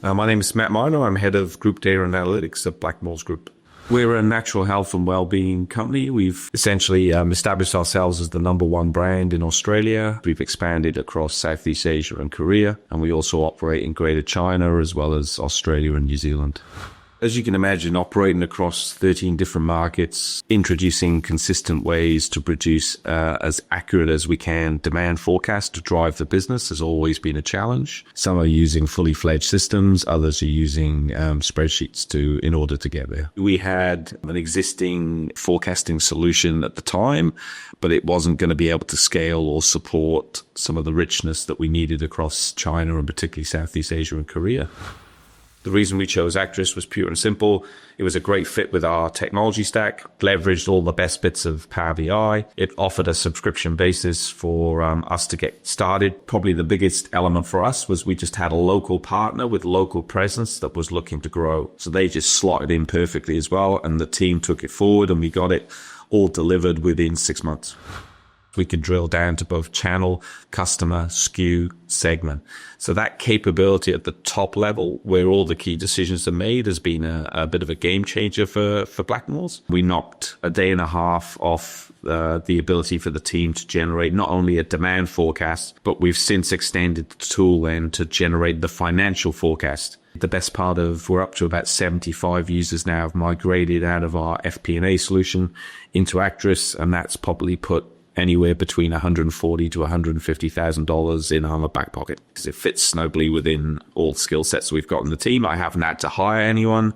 My name is Mano. I'm head of Group Data and Analytics at Blackmores Group. We're a natural health and wellbeing company. We've essentially established ourselves as the number one brand in Australia. We've expanded across Southeast Asia and Korea, and we also operate in Greater China as well as Australia and New Zealand. As you can imagine, operating across 13 different markets, introducing consistent ways to produce as accurate as we can demand forecasts to drive the business has always been a challenge. Some are using fully fledged systems, others are using spreadsheets in order to get there. We had an existing forecasting solution at the time, but it wasn't going to be able to scale or support some of the richness that we needed across China and particularly Southeast Asia and Korea. The reason we chose Acterys was pure and simple. It was a great fit with our technology stack, leveraged all the best bits of Power BI. It offered a subscription basis for us to get started. Probably the biggest element for us was we just had a local partner with local presence that was looking to grow. So they just slotted in perfectly as well, and the team took it forward, and we got it all delivered within 6 months. We could drill down to both channel, customer, SKU, segment. So that capability at the top level where all the key decisions are made has been a bit of a game changer for Blackmores. We knocked a day and a half off the ability for the team to generate not only a demand forecast, but we've since extended the tool then to generate the financial forecast. The best part of, we're up to about 75 users now have migrated out of our FP&A solution into Acterys, and that's probably put anywhere between $140,000 to $150,000 in our back pocket, because it fits snugly within all skill sets we've got in the team. I haven't had to hire anyone.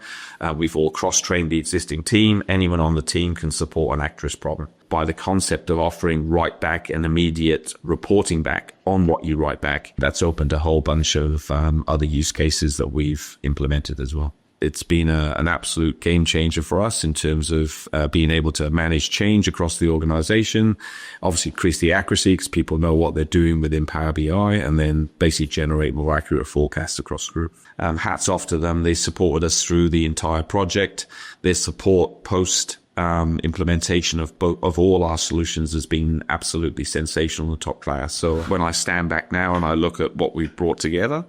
We've all cross-trained the existing team. Anyone on the team can support an Acterys problem. By the concept of offering write back and immediate reporting back on what you write back, that's opened a whole bunch of other use cases that we've implemented as well. It's been an absolute game changer for us in terms of being able to manage change across the organization, obviously increase the accuracy because people know what they're doing within Power BI, and then basically generate more accurate forecasts across the group. Hats off to them. They supported us through the entire project. Their support post implementation of all our solutions has been absolutely sensational and top class. So when I stand back now and I look at what we've brought together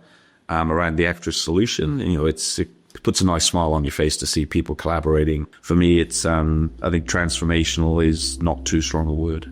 around the Acterys solution, it puts a nice smile on your face to see people collaborating. For me, it's I think transformational is not too strong a word.